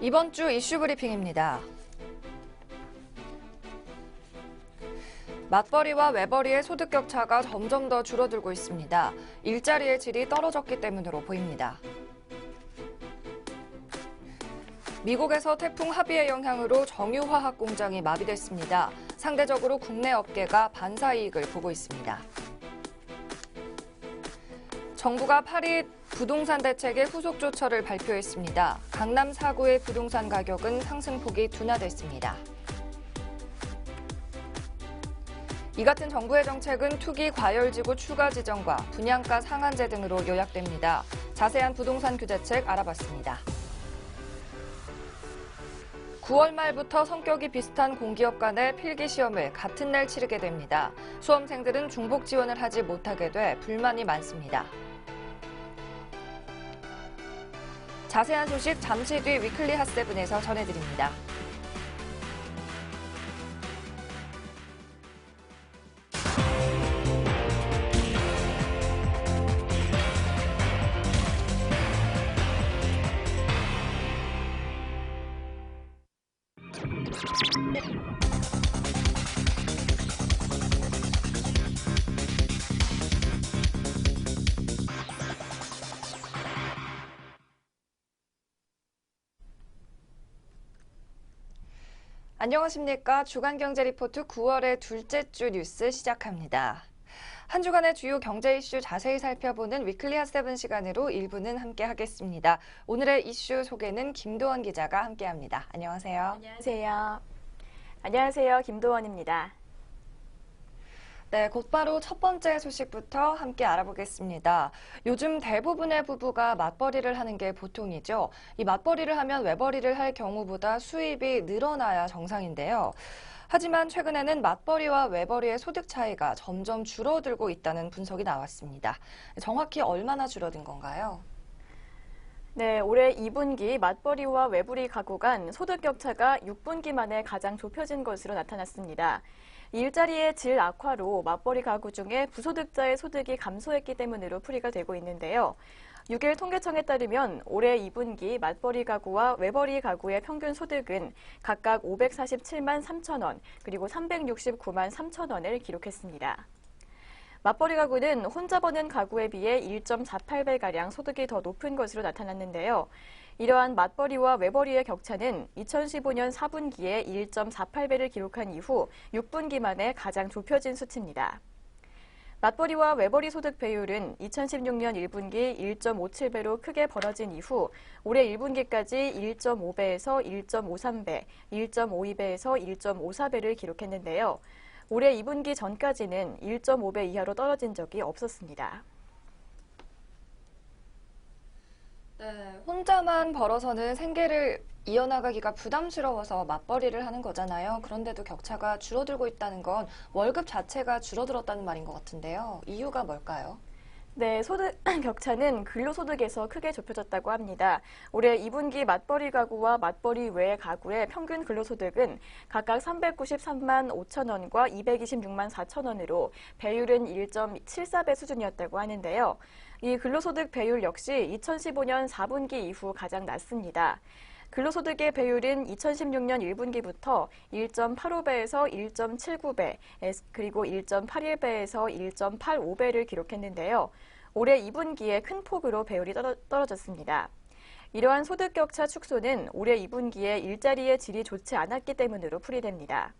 이번 주 이슈 브리핑입니다. 맞벌이와 외벌이의 소득 격차가 점점 더 줄어들고 있습니다. 일자리의 질이 떨어졌기 때문으로 보입니다. 미국에서 태풍 하비의 영향으로 정유화학 공장이 마비됐습니다. 상대적으로 국내 업계가 반사이익을 보고 있습니다. 정부가 8일 부동산 대책의 후속 조처를 발표했습니다. 강남 4구의 부동산 가격은 상승폭이 둔화됐습니다. 이 같은 정부의 정책은 투기 과열지구 추가 지정과 분양가 상한제 등으로 요약됩니다. 자세한 부동산 규제책 알아봤습니다. 9월 말부터 성격이 비슷한 공기업 간의 필기시험을 같은 날 치르게 됩니다. 수험생들은 중복 지원을 하지 못하게 돼 불만이 많습니다. 자세한 소식 잠시 뒤 위클리 핫세븐에서 전해드립니다. 안녕하십니까. 주간경제 리포트 9월의 둘째 주 뉴스 시작합니다. 한 주간의 주요 경제 이슈 자세히 살펴보는 위클리 핫세븐 시간으로 1부는 함께 하겠습니다. 오늘의 이슈 소개는 김도원 기자가 함께합니다. 안녕하세요. 안녕하세요. 안녕하세요. 김도원입니다. 네, 곧바로 첫 번째 소식부터 함께 알아보겠습니다. 요즘 대부분의 부부가 맞벌이를 하는 게 보통이죠. 이 맞벌이를 하면 외벌이를 할 경우보다 수입이 늘어나야 정상인데요. 하지만 최근에는 맞벌이와 외벌이의 소득 차이가 점점 줄어들고 있다는 분석이 나왔습니다. 정확히 얼마나 줄어든 건가요? 네, 올해 2분기 맞벌이와 외벌이 가구 간 소득 격차가 6분기 만에 가장 좁혀진 것으로 나타났습니다. 일자리의 질 악화로 맞벌이 가구 중에 부소득자의 소득이 감소했기 때문으로 풀이가 되고 있는데요. 6일 통계청에 따르면 올해 2분기 맞벌이 가구와 외벌이 가구의 평균 소득은 각각 547만 3천 원, 그리고 369만 3천 원을 기록했습니다. 맞벌이 가구는 혼자 버는 가구에 비해 1.48배가량 소득이 더 높은 것으로 나타났는데요. 이러한 맞벌이와 외벌이의 격차는 2015년 4분기에 1.48배를 기록한 이후 6분기 만에 가장 좁혀진 수치입니다. 맞벌이와 외벌이 소득 배율은 2016년 1분기 1.57배로 크게 벌어진 이후 올해 1분기까지 1.5배에서 1.53배, 1.52배에서 1.54배를 기록했는데요. 올해 2분기 전까지는 1.5배 이하로 떨어진 적이 없었습니다. 네, 혼자만 벌어서는 생계를 이어나가기가 부담스러워서 맞벌이를 하는 거잖아요. 그런데도 격차가 줄어들고 있다는 건 월급 자체가 줄어들었다는 말인 것 같은데요. 이유가 뭘까요? 네, 소득 격차는 근로소득에서 크게 좁혀졌다고 합니다. 올해 2분기 맞벌이 가구와 맞벌이 외 가구의 평균 근로소득은 각각 393만 5천 원과 226만 4천 원으로 배율은 1.74배 수준이었다고 하는데요. 이 근로소득 배율 역시 2015년 4분기 이후 가장 낮습니다. 근로소득의 배율은 2016년 1분기부터 1.85배에서 1.79배, 그리고 1.81배에서 1.85배를 기록했는데요. 올해 2분기에 큰 폭으로 배율이 떨어졌습니다. 이러한 소득 격차 축소는 올해 2분기에 일자리의 질이 좋지 않았기 때문으로 풀이됩니다.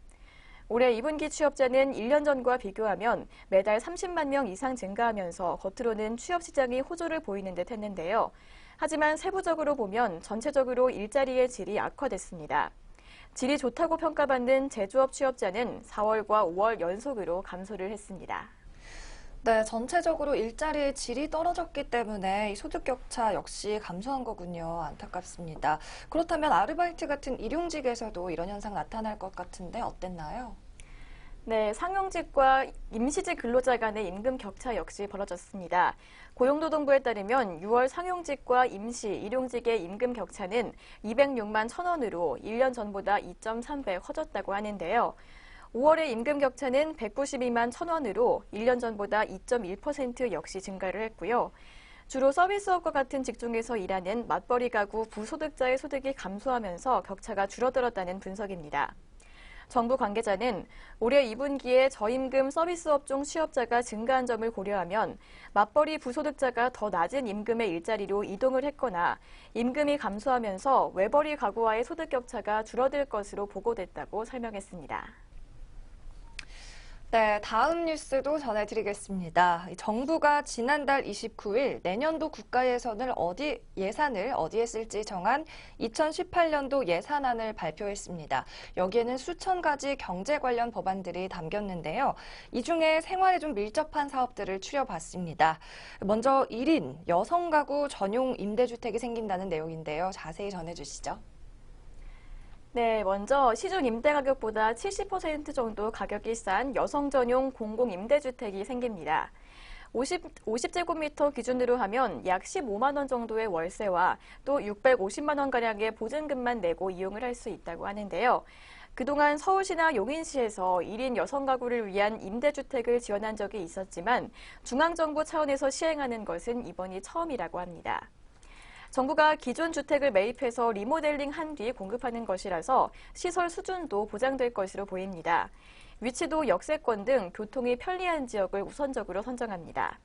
올해 2분기 취업자는 1년 전과 비교하면 매달 30만 명 이상 증가하면서 겉으로는 취업 시장이 호조를 보이는 듯 했는데요. 하지만 세부적으로 보면 전체적으로 일자리의 질이 악화됐습니다. 질이 좋다고 평가받는 제조업 취업자는 4월과 5월 연속으로 감소를 했습니다. 네, 전체적으로 일자리의 질이 떨어졌기 때문에 이 소득 격차 역시 감소한 거군요. 안타깝습니다. 그렇다면 아르바이트 같은 일용직에서도 이런 현상 나타날 것 같은데 어땠나요? 네, 상용직과 임시직 근로자 간의 임금 격차 역시 벌어졌습니다. 고용노동부에 따르면 6월 상용직과 임시, 일용직의 임금 격차는 206만 1천 원으로 1년 전보다 2.3배 커졌다고 하는데요. 5월의 임금 격차는 192만 1천 원으로 1년 전보다 2.1% 역시 증가를 했고요. 주로 서비스업과 같은 직종에서 일하는 맞벌이 가구 부소득자의 소득이 감소하면서 격차가 줄어들었다는 분석입니다. 정부 관계자는 올해 2분기에 저임금 서비스업종 취업자가 증가한 점을 고려하면 맞벌이 부소득자가 더 낮은 임금의 일자리로 이동을 했거나 임금이 감소하면서 외벌이 가구와의 소득 격차가 줄어들 것으로 보고됐다고 설명했습니다. 네, 다음 뉴스도 전해드리겠습니다. 정부가 지난달 29일 내년도 예산을 어디에 쓸지 정한 2018년도 예산안을 발표했습니다. 여기에는 수천 가지 경제 관련 법안들이 담겼는데요. 이 중에 생활에 좀 밀접한 사업들을 추려봤습니다. 먼저 1인 여성 가구 전용 임대주택이 생긴다는 내용인데요. 자세히 전해주시죠. 네, 먼저 시중 임대 가격보다 70% 정도 가격이 싼 여성 전용 공공 임대주택이 생깁니다. 50제곱미터 기준으로 하면 약 15만 원 정도의 월세와 또 650만 원가량의 보증금만 내고 이용을 할 수 있다고 하는데요. 그동안 서울시나 용인시에서 1인 여성 가구를 위한 임대주택을 지원한 적이 있었지만 중앙정부 차원에서 시행하는 것은 이번이 처음이라고 합니다. 정부가 기존 주택을 매입해서 리모델링한 뒤 공급하는 것이라서 시설 수준도 보장될 것으로 보입니다. 위치도 역세권 등 교통이 편리한 지역을 우선적으로 선정합니다.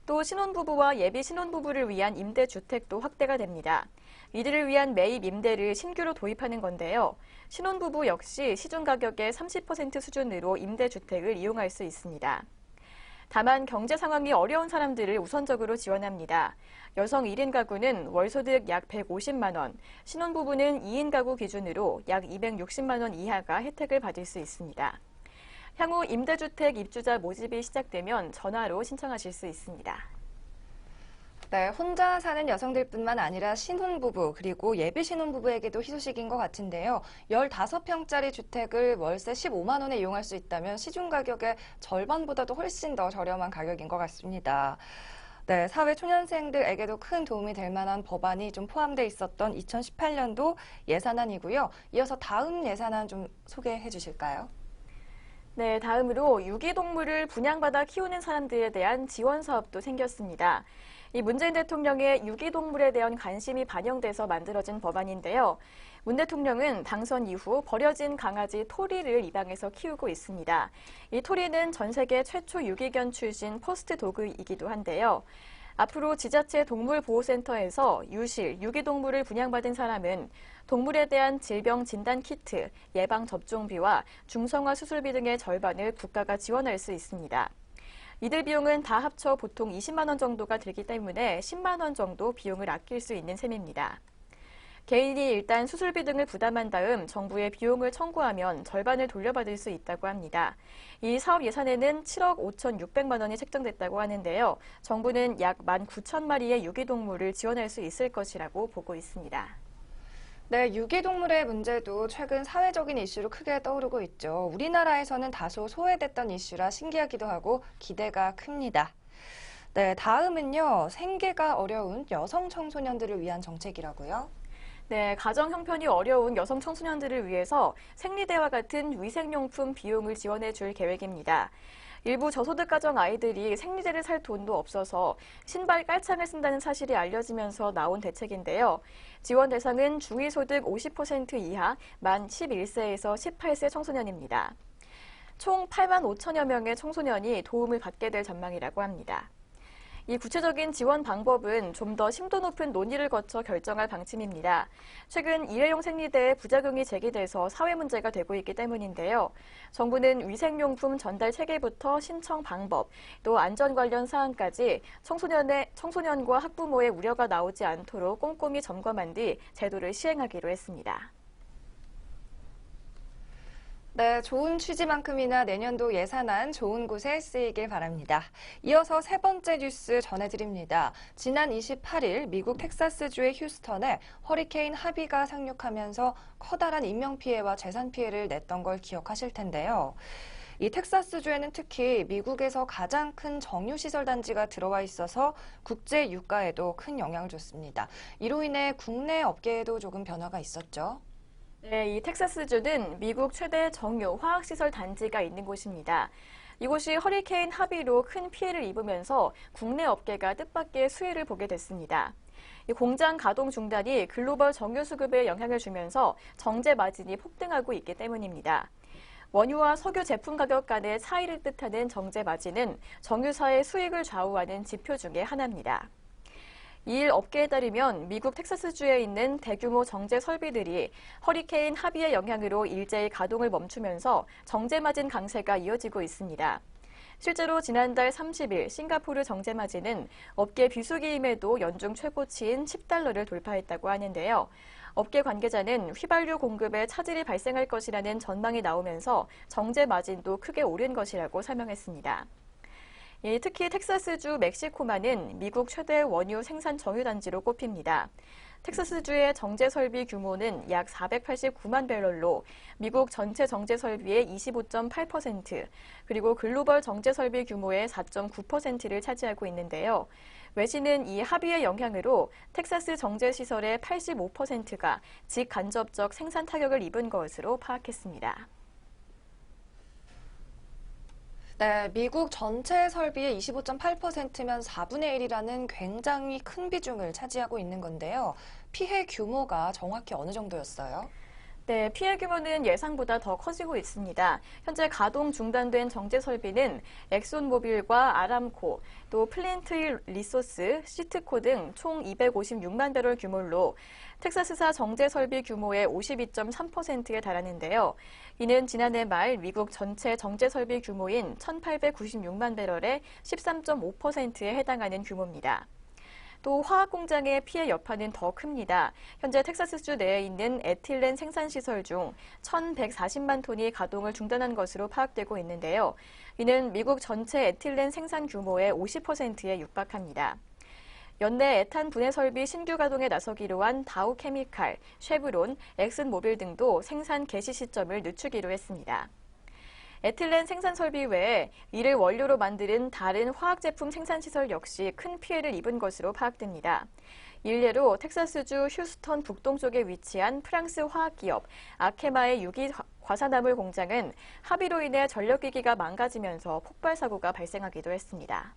또 신혼부부와 예비 신혼부부를 위한 임대주택도 확대가 됩니다. 이들을 위한 매입 임대를 신규로 도입하는 건데요. 신혼부부 역시 시중 가격의 30% 수준으로 임대주택을 이용할 수 있습니다. 다만 경제 상황이 어려운 사람들을 우선적으로 지원합니다. 여성 1인 가구는 월소득 약 150만 원, 신혼부부는 2인 가구 기준으로 약 260만 원 이하가 혜택을 받을 수 있습니다. 향후 임대주택 입주자 모집이 시작되면 전화로 신청하실 수 있습니다. 네, 혼자 사는 여성들뿐만 아니라 신혼부부 그리고 예비 신혼부부에게도 희소식인 것 같은데요. 15평짜리 주택을 월세 15만 원에 이용할 수 있다면 시중 가격의 절반보다도 훨씬 더 저렴한 가격인 것 같습니다. 네, 사회 초년생들에게도 큰 도움이 될 만한 법안이 좀 포함되어 있었던 2018년도 예산안이고요. 이어서 다음 예산안 좀 소개해 주실까요? 네, 다음으로 유기동물을 분양받아 키우는 사람들에 대한 지원 사업도 생겼습니다. 이 문재인 대통령의 유기동물에 대한 관심이 반영돼서 만들어진 법안인데요. 문 대통령은 당선 이후 버려진 강아지 토리를 입양해서 키우고 있습니다. 이 토리는 전 세계 최초 유기견 출신 퍼스트 도그이기도 한데요. 앞으로 지자체 동물보호센터에서 유실, 유기동물을 분양받은 사람은 동물에 대한 질병 진단 키트, 예방 접종비와 중성화 수술비 등의 절반을 국가가 지원할 수 있습니다. 이들 비용은 다 합쳐 보통 20만 원 정도가 들기 때문에 10만 원 정도 비용을 아낄 수 있는 셈입니다. 개인이 일단 수술비 등을 부담한 다음 정부에 비용을 청구하면 절반을 돌려받을 수 있다고 합니다. 이 사업 예산에는 7억 5,600만 원이 책정됐다고 하는데요. 정부는 약 19,000마리의 유기동물을 지원할 수 있을 것이라고 보고 있습니다. 네, 유기동물의 문제도 최근 사회적인 이슈로 크게 떠오르고 있죠. 우리나라에서는 다소 소외됐던 이슈라 신기하기도 하고 기대가 큽니다. 네, 다음은요. 생계가 어려운 여성 청소년들을 위한 정책이라고요. 네, 가정 형편이 어려운 여성 청소년들을 위해서 생리대와 같은 위생용품 비용을 지원해 줄 계획입니다. 일부 저소득 가정 아이들이 생리대를 살 돈도 없어서 신발 깔창을 쓴다는 사실이 알려지면서 나온 대책인데요. 지원 대상은 중위소득 50% 이하 만 11세에서 18세 청소년입니다. 총 8만 5천여 명의 청소년이 도움을 받게 될 전망이라고 합니다. 이 구체적인 지원 방법은 좀 더 심도 높은 논의를 거쳐 결정할 방침입니다. 최근 일회용 생리대의 부작용이 제기돼서 사회 문제가 되고 있기 때문인데요. 정부는 위생용품 전달 체계부터 신청 방법, 또 안전 관련 사항까지 청소년과 학부모의 우려가 나오지 않도록 꼼꼼히 점검한 뒤 제도를 시행하기로 했습니다. 네, 좋은 취지만큼이나 내년도 예산안 좋은 곳에 쓰이길 바랍니다. 이어서 세 번째 뉴스 전해드립니다. 지난 28일 미국 텍사스주의 휴스턴에 허리케인 하비가 상륙하면서 커다란 인명피해와 재산피해를 냈던 걸 기억하실 텐데요. 이 텍사스주에는 특히 미국에서 가장 큰 정유시설 단지가 들어와 있어서 국제 유가에도 큰 영향을 줬습니다. 이로 인해 국내 업계에도 조금 변화가 있었죠. 네, 이 텍사스주는 미국 최대 정유 화학시설 단지가 있는 곳입니다. 이곳이 허리케인 하비로 큰 피해를 입으면서 국내 업계가 뜻밖의 수혜를 보게 됐습니다. 이 공장 가동 중단이 글로벌 정유 수급에 영향을 주면서 정제 마진이 폭등하고 있기 때문입니다. 원유와 석유 제품 가격 간의 차이를 뜻하는 정제 마진은 정유사의 수익을 좌우하는 지표 중에 하나입니다. 이일 업계에 따르면 미국 텍사스주에 있는 대규모 정제 설비들이 허리케인 하비의 영향으로 일제히 가동을 멈추면서 정제 마진 강세가 이어지고 있습니다. 실제로 지난달 30일 싱가포르 정제 마진은 업계 비수기임에도 연중 최고치인 10달러를 돌파했다고 하는데요. 업계 관계자는 휘발유 공급에 차질이 발생할 것이라는 전망이 나오면서 정제 마진도 크게 오른 것이라고 설명했습니다. 특히 텍사스주 멕시코만은 미국 최대 원유 생산 정유단지로 꼽힙니다. 텍사스주의 정제 설비 규모는 약 489만 배럴로 미국 전체 정제 설비의 25.8%, 그리고 글로벌 정제 설비 규모의 4.9%를 차지하고 있는데요. 외신은 이 합의의 영향으로 텍사스 정제 시설의 85%가 직간접적 생산 타격을 입은 것으로 파악했습니다. 네, 미국 전체 설비의 25.8%면 4분의 1이라는 굉장히 큰 비중을 차지하고 있는 건데요. 피해 규모가 정확히 어느 정도였어요? 네, 피해 규모는 예상보다 더 커지고 있습니다. 현재 가동 중단된 정제 설비는 엑손모빌과 아람코, 또 플린트 리소스, 시트코 등 총 256만 배럴 규모로 텍사스사 정제 설비 규모의 52.3%에 달하는데요. 이는 지난해 말 미국 전체 정제 설비 규모인 1,896만 배럴의 13.5%에 해당하는 규모입니다. 또 화학 공장의 피해 여파는 더 큽니다. 현재 텍사스주 내에 있는 에틸렌 생산시설 중 1,140만 톤이 가동을 중단한 것으로 파악되고 있는데요. 이는 미국 전체 에틸렌 생산 규모의 50%에 육박합니다. 연내 에탄 분해 설비 신규 가동에 나서기로 한 다우케미칼, 쉐브론, 엑슨모빌 등도 생산 개시 시점을 늦추기로 했습니다. 에틸렌 생산 설비 외에 이를 원료로 만드는 다른 화학 제품 생산 시설 역시 큰 피해를 입은 것으로 파악됩니다. 일례로 텍사스주 휴스턴 북동쪽에 위치한 프랑스 화학기업 아케마의 유기 과산화물 공장은 합의로 인해 전력기기가 망가지면서 폭발 사고가 발생하기도 했습니다.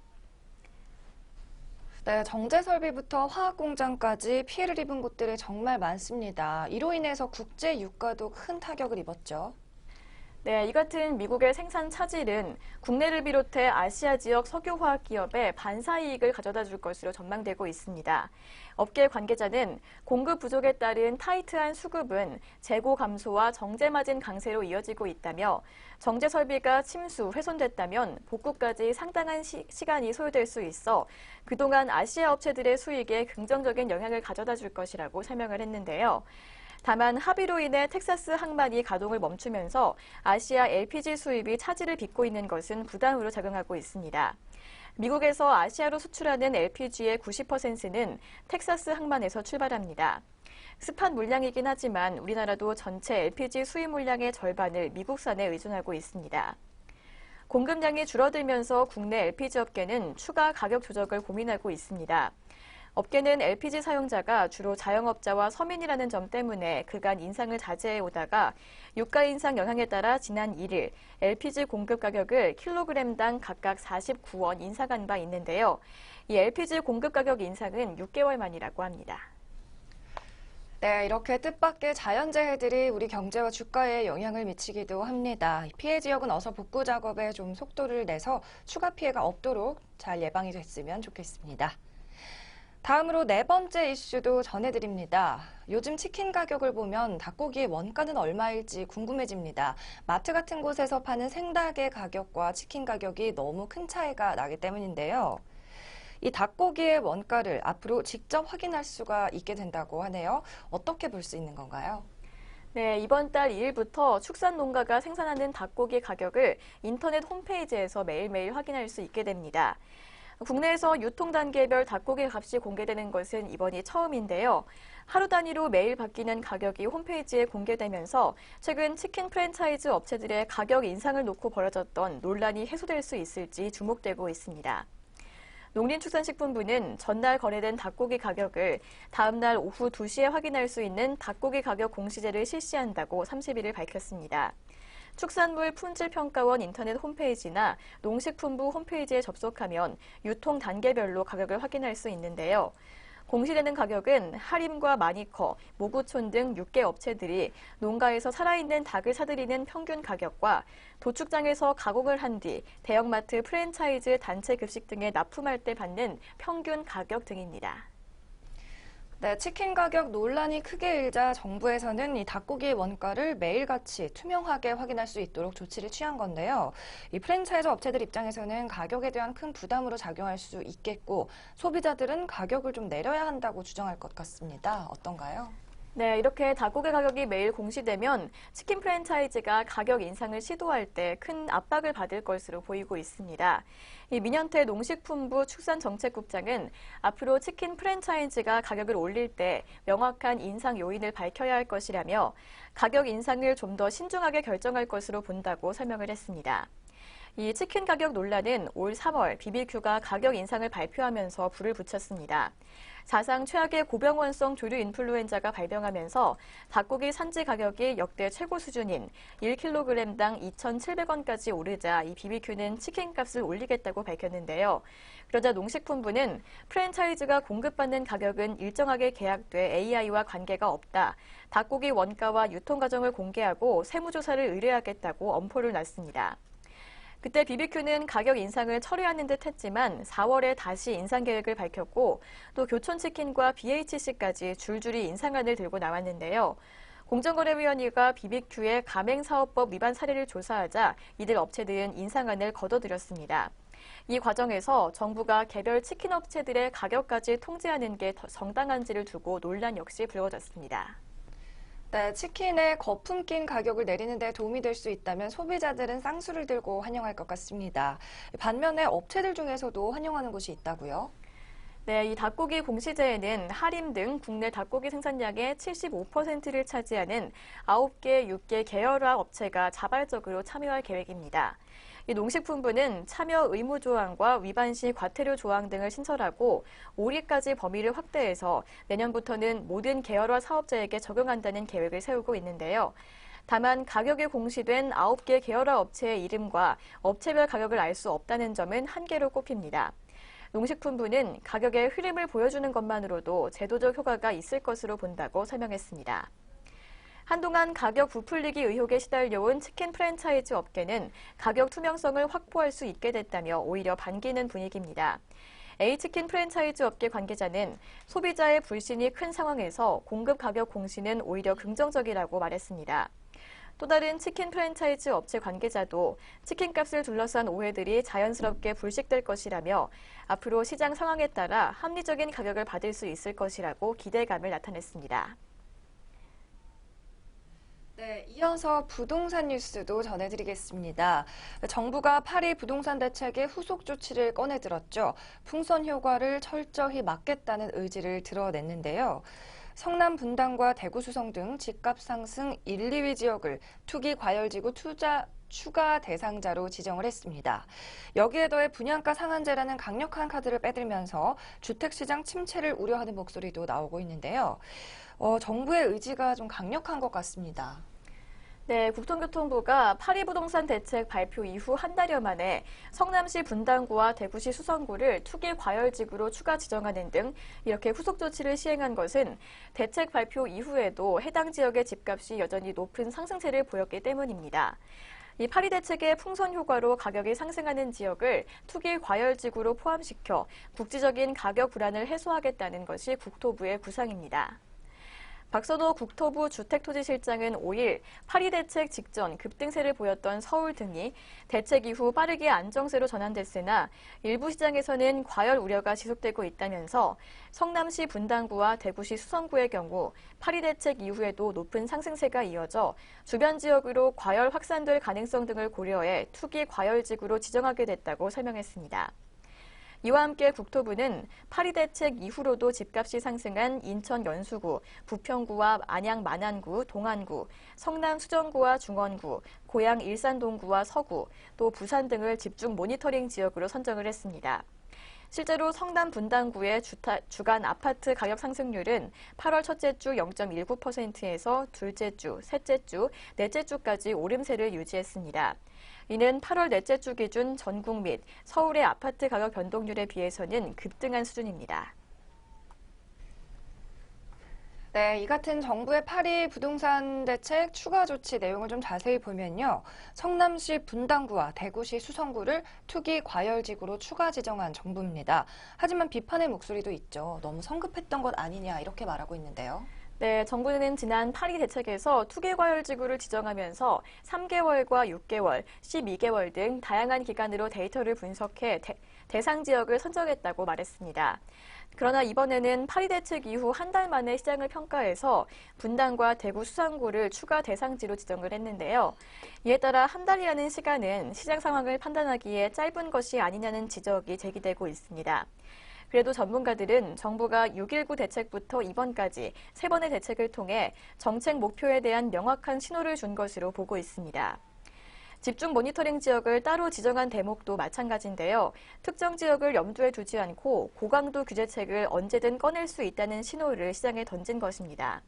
네, 정제 설비부터 화학 공장까지 피해를 입은 곳들이 정말 많습니다. 이로 인해서 국제 유가도 큰 타격을 입었죠. 네, 이 같은 미국의 생산 차질은 국내를 비롯해 아시아 지역 석유화학 기업에 반사 이익을 가져다 줄 것으로 전망되고 있습니다. 업계 관계자는 공급 부족에 따른 타이트한 수급은 재고 감소와 정제 마진 강세로 이어지고 있다며 정제 설비가 침수, 훼손됐다면 복구까지 상당한 시간이 소요될 수 있어 그동안 아시아 업체들의 수익에 긍정적인 영향을 가져다 줄 것이라고 설명을 했는데요. 다만 합의로 인해 텍사스 항만이 가동을 멈추면서 아시아 LPG 수입이 차질을 빚고 있는 것은 부담으로 작용하고 있습니다. 미국에서 아시아로 수출하는 LPG의 90%는 텍사스 항만에서 출발합니다. 습한 물량이긴 하지만 우리나라도 전체 LPG 수입 물량의 절반을 미국산에 의존하고 있습니다. 공급량이 줄어들면서 국내 LPG 업계는 추가 가격 조정을 고민하고 있습니다. 업계는 LPG 사용자가 주로 자영업자와 서민이라는 점 때문에 그간 인상을 자제해 오다가 유가 인상 영향에 따라 지난 1일 LPG 공급 가격을 킬로그램당 각각 49원 인상한 바 있는데요. 이 LPG 공급 가격 인상은 6개월 만이라고 합니다. 네, 이렇게 뜻밖의 자연재해들이 우리 경제와 주가에 영향을 미치기도 합니다. 피해 지역은 어서 복구 작업에 좀 속도를 내서 추가 피해가 없도록 잘 예방이 됐으면 좋겠습니다. 다음으로 네 번째 이슈도 전해드립니다. 요즘 치킨 가격을 보면 닭고기의 원가는 얼마일지 궁금해집니다. 마트 같은 곳에서 파는 생닭의 가격과 치킨 가격이 너무 큰 차이가 나기 때문인데요. 이 닭고기의 원가를 앞으로 직접 확인할 수가 있게 된다고 하네요. 어떻게 볼 수 있는 건가요? 네, 이번 달 2일부터 축산 농가가 생산하는 닭고기 가격을 인터넷 홈페이지에서 매일매일 확인할 수 있게 됩니다. 국내에서 유통 단계별 닭고기 값이 공개되는 것은 이번이 처음인데요. 하루 단위로 매일 바뀌는 가격이 홈페이지에 공개되면서 최근 치킨 프랜차이즈 업체들의 가격 인상을 놓고 벌어졌던 논란이 해소될 수 있을지 주목되고 있습니다. 농림축산식품부는 전날 거래된 닭고기 가격을 다음날 오후 2시에 확인할 수 있는 닭고기 가격 공시제를 실시한다고 30일을 밝혔습니다. 축산물 품질평가원 인터넷 홈페이지나 농식품부 홈페이지에 접속하면 유통 단계별로 가격을 확인할 수 있는데요. 공시되는 가격은 하림과 마니커, 모구촌 등 6개 업체들이 농가에서 살아있는 닭을 사들이는 평균 가격과 도축장에서 가공을 한 뒤 대형마트 프랜차이즈 단체 급식 등에 납품할 때 받는 평균 가격 등입니다. 네, 치킨 가격 논란이 크게 일자 정부에서는 이 닭고기의 원가를 매일같이 투명하게 확인할 수 있도록 조치를 취한 건데요. 이 프랜차이즈 업체들 입장에서는 가격에 대한 큰 부담으로 작용할 수 있겠고 소비자들은 가격을 좀 내려야 한다고 주장할 것 같습니다. 어떤가요? 네, 이렇게 닭고기 가격이 매일 공시되면 치킨 프랜차이즈가 가격 인상을 시도할 때 큰 압박을 받을 것으로 보이고 있습니다. 이 민현태 농식품부 축산정책국장은 앞으로 치킨 프랜차이즈가 가격을 올릴 때 명확한 인상 요인을 밝혀야 할 것이라며 가격 인상을 좀 더 신중하게 결정할 것으로 본다고 설명을 했습니다. 이 치킨 가격 논란은 올 3월 BBQ가 가격 인상을 발표하면서 불을 붙였습니다. 사상 최악의 고병원성 조류 인플루엔자가 발병하면서 닭고기 산지 가격이 역대 최고 수준인 1kg당 2,700원까지 오르자 이 BBQ는 치킨 값을 올리겠다고 밝혔는데요. 그러자 농식품부는 프랜차이즈가 공급받는 가격은 일정하게 계약돼 AI와 관계가 없다. 닭고기 원가와 유통 과정을 공개하고 세무조사를 의뢰하겠다고 엄포를 놨습니다. 그때 BBQ는 가격 인상을 철회하는 듯 했지만 4월에 다시 인상 계획을 밝혔고 또 교촌치킨과 BHC까지 줄줄이 인상안을 들고 나왔는데요. 공정거래위원회가 BBQ의 가맹사업법 위반 사례를 조사하자 이들 업체들은 인상안을 거둬들였습니다. 이 과정에서 정부가 개별 치킨 업체들의 가격까지 통제하는 게 더 정당한지를 두고 논란 역시 불거졌습니다. 네, 치킨의 거품 낀 가격을 내리는 데 도움이 될 수 있다면 소비자들은 쌍수를 들고 환영할 것 같습니다. 반면에 업체들 중에서도 환영하는 곳이 있다고요? 네, 이 닭고기 공시제에는 하림 등 국내 닭고기 생산량의 75%를 차지하는 9개, 6개 계열화 업체가 자발적으로 참여할 계획입니다. 이 농식품부는 참여 의무 조항과 위반 시 과태료 조항 등을 신설하고 5리까지 범위를 확대해서 내년부터는 모든 계열화 사업자에게 적용한다는 계획을 세우고 있는데요. 다만 가격이 공시된 9개 계열화 업체의 이름과 업체별 가격을 알 수 없다는 점은 한계로 꼽힙니다. 농식품부는 가격의 흐름을 보여주는 것만으로도 제도적 효과가 있을 것으로 본다고 설명했습니다. 한동안 가격 부풀리기 의혹에 시달려온 치킨 프랜차이즈 업계는 가격 투명성을 확보할 수 있게 됐다며 오히려 반기는 분위기입니다. A치킨 프랜차이즈 업계 관계자는 소비자의 불신이 큰 상황에서 공급 가격 공시는 오히려 긍정적이라고 말했습니다. 또 다른 치킨 프랜차이즈 업체 관계자도 치킨값을 둘러싼 오해들이 자연스럽게 불식될 것이라며 앞으로 시장 상황에 따라 합리적인 가격을 받을 수 있을 것이라고 기대감을 나타냈습니다. 네, 이어서 부동산 뉴스도 전해드리겠습니다. 정부가 파리 부동산 대책의 후속 조치를 꺼내들었죠. 풍선 효과를 철저히 막겠다는 의지를 드러냈는데요. 성남 분당과 대구 수성 등 집값 상승 1, 2위 지역을 투기 과열지구 추가 대상자로 지정을 했습니다. 여기에 더해 분양가 상한제라는 강력한 카드를 빼들면서 주택시장 침체를 우려하는 목소리도 나오고 있는데요. 정부의 의지가 좀 강력한 것 같습니다. 네, 국토교통부가 파리 부동산 대책 발표 이후 한 달여 만에 성남시 분당구와 대구시 수성구를 투기 과열지구로 추가 지정하는 등 이렇게 후속 조치를 시행한 것은 대책 발표 이후에도 해당 지역의 집값이 여전히 높은 상승세를 보였기 때문입니다. 이 파리 대책의 풍선 효과로 가격이 상승하는 지역을 투기 과열지구로 포함시켜 국지적인 가격 불안을 해소하겠다는 것이 국토부의 구상입니다. 박선호 국토부 주택토지실장은 5일 파리 대책 직전 급등세를 보였던 서울 등이 대책 이후 빠르게 안정세로 전환됐으나 일부 시장에서는 과열 우려가 지속되고 있다면서 성남시 분당구와 대구시 수성구의 경우 파리 대책 이후에도 높은 상승세가 이어져 주변 지역으로 과열 확산될 가능성 등을 고려해 투기 과열지구로 지정하게 됐다고 설명했습니다. 이와 함께 국토부는 파리 대책 이후로도 집값이 상승한 인천 연수구, 부평구와 안양 만안구, 동안구, 성남 수정구와 중원구, 고양 일산 동구와 서구, 또 부산 등을 집중 모니터링 지역으로 선정을 했습니다. 실제로 성남 분당구의 주간 아파트 가격 상승률은 8월 첫째 주 0.19%에서 둘째 주, 셋째 주, 넷째 주까지 오름세를 유지했습니다. 이는 8월 넷째 주 기준 전국 및 서울의 아파트 가격 변동률에 비해서는 급등한 수준입니다. 네, 이 같은 정부의 파리 부동산 대책 추가 조치 내용을 좀 자세히 보면요. 성남시 분당구와 대구시 수성구를 투기 과열지구로 추가 지정한 정부입니다. 하지만 비판의 목소리도 있죠. 너무 성급했던 것 아니냐 이렇게 말하고 있는데요. 네, 정부는 지난 파리 대책에서 투기과열지구를 지정하면서 3개월과 6개월, 12개월 등 다양한 기간으로 데이터를 분석해 대상 지역을 선정했다고 말했습니다. 그러나 이번에는 파리 대책 이후 한 달 만에 시장을 평가해서 분당과 대구 수성구를 추가 대상지로 지정을 했는데요. 이에 따라 한 달이라는 시간은 시장 상황을 판단하기에 짧은 것이 아니냐는 지적이 제기되고 있습니다. 그래도 전문가들은 정부가 6.19 대책부터 이번까지 3번의 대책을 통해 정책 목표에 대한 명확한 신호를 준 것으로 보고 있습니다. 집중 모니터링 지역을 따로 지정한 대목도 마찬가지인데요. 특정 지역을 염두에 두지 않고 고강도 규제책을 언제든 꺼낼 수 있다는 신호를 시장에 던진 것입니다.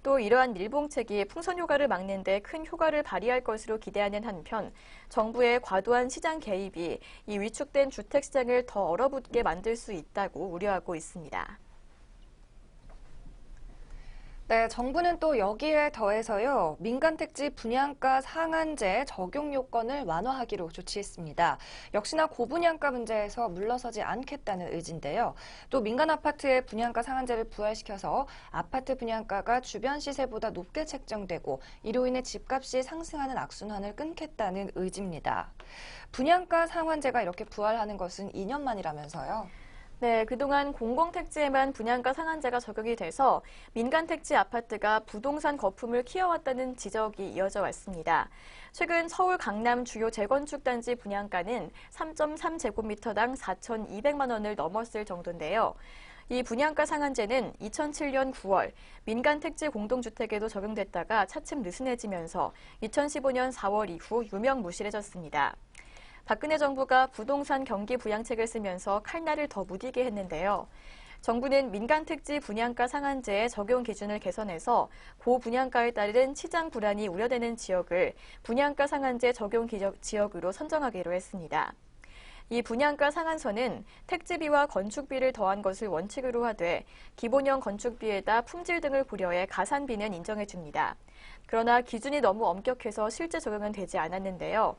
또 이러한 밀봉책이 풍선 효과를 막는 데 큰 효과를 발휘할 것으로 기대하는 한편 정부의 과도한 시장 개입이 이 위축된 주택 시장을 더 얼어붙게 만들 수 있다고 우려하고 있습니다. 네, 정부는 또 여기에 더해서요, 민간택지 분양가 상한제 적용 요건을 완화하기로 조치했습니다. 역시나 고분양가 문제에서 물러서지 않겠다는 의지인데요. 또 민간 아파트의 분양가 상한제를 부활시켜서 아파트 분양가가 주변 시세보다 높게 책정되고 이로 인해 집값이 상승하는 악순환을 끊겠다는 의지입니다. 분양가 상한제가 이렇게 부활하는 것은 2년 만이라면서요. 네, 그동안 공공택지에만 분양가 상한제가 적용이 돼서 민간택지 아파트가 부동산 거품을 키워왔다는 지적이 이어져 왔습니다. 최근 서울 강남 주요 재건축 단지 분양가는 3.3제곱미터당 4,200만 원을 넘었을 정도인데요. 이 분양가 상한제는 2007년 9월 민간택지 공동주택에도 적용됐다가 차츰 느슨해지면서 2015년 4월 이후 유명무실해졌습니다. 박근혜 정부가 부동산 경기 부양책을 쓰면서 칼날을 더 무디게 했는데요. 정부는 민간택지 분양가 상한제의 적용 기준을 개선해서 고분양가에 따른 시장 불안이 우려되는 지역을 분양가 상한제 적용 지역으로 선정하기로 했습니다. 이 분양가 상한선은 택지비와 건축비를 더한 것을 원칙으로 하되 기본형 건축비에다 품질 등을 고려해 가산비는 인정해 줍니다. 그러나 기준이 너무 엄격해서 실제 적용은 되지 않았는데요.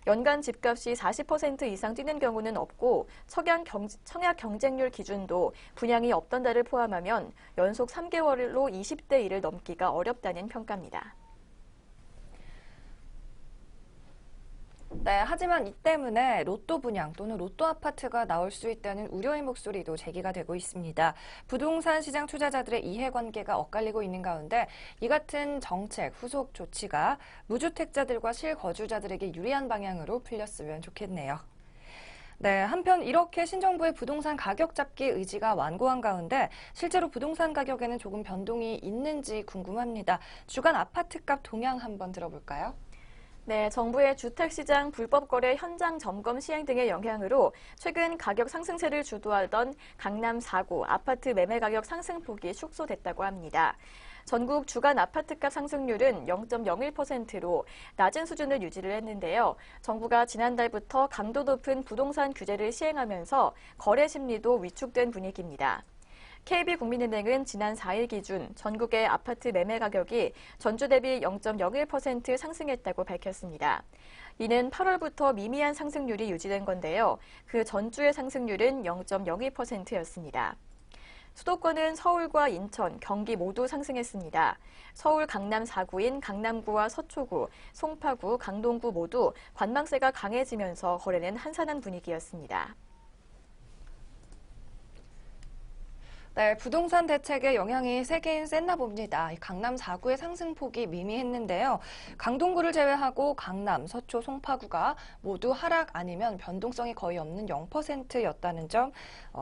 연간 집값이 40% 이상 뛰는 경우는 없고 청약 경쟁률 기준도 분양이 없던 달을 포함하면 연속 3개월로 20대 1을 넘기가 어렵다는 평가입니다. 네, 하지만 이 때문에 로또 분양 또는 로또 아파트가 나올 수 있다는 우려의 목소리도 제기가 되고 있습니다. 부동산 시장 투자자들의 이해관계가 엇갈리고 있는 가운데 이 같은 정책, 후속 조치가 무주택자들과 실거주자들에게 유리한 방향으로 풀렸으면 좋겠네요. 네, 한편 이렇게 신정부의 부동산 가격 잡기 의지가 완고한 가운데 실제로 부동산 가격에는 조금 변동이 있는지 궁금합니다. 주간 아파트값 동향 한번 들어볼까요? 네, 정부의 주택시장 불법거래 현장 점검 시행 등의 영향으로 최근 가격 상승세를 주도하던 강남 4구 아파트 매매 가격 상승폭이 축소됐다고 합니다. 전국 주간 아파트값 상승률은 0.01%로 낮은 수준을 유지를 했는데요. 정부가 지난달부터 강도 높은 부동산 규제를 시행하면서 거래 심리도 위축된 분위기입니다. KB국민은행은 지난 4일 기준 전국의 아파트 매매 가격이 전주 대비 0.01% 상승했다고 밝혔습니다. 이는 8월부터 미미한 상승률이 유지된 건데요. 그 전주의 상승률은 0.02%였습니다. 수도권은 서울과 인천, 경기 모두 상승했습니다. 서울 강남 4구인 강남구와 서초구, 송파구, 강동구 모두 관망세가 강해지면서 거래는 한산한 분위기였습니다. 네, 부동산 대책의 영향이 세긴 셌나 봅니다. 강남 4구의 상승폭이 미미했는데요. 강동구를 제외하고 강남, 서초, 송파구가 모두 하락 아니면 변동성이 거의 없는 0%였다는 점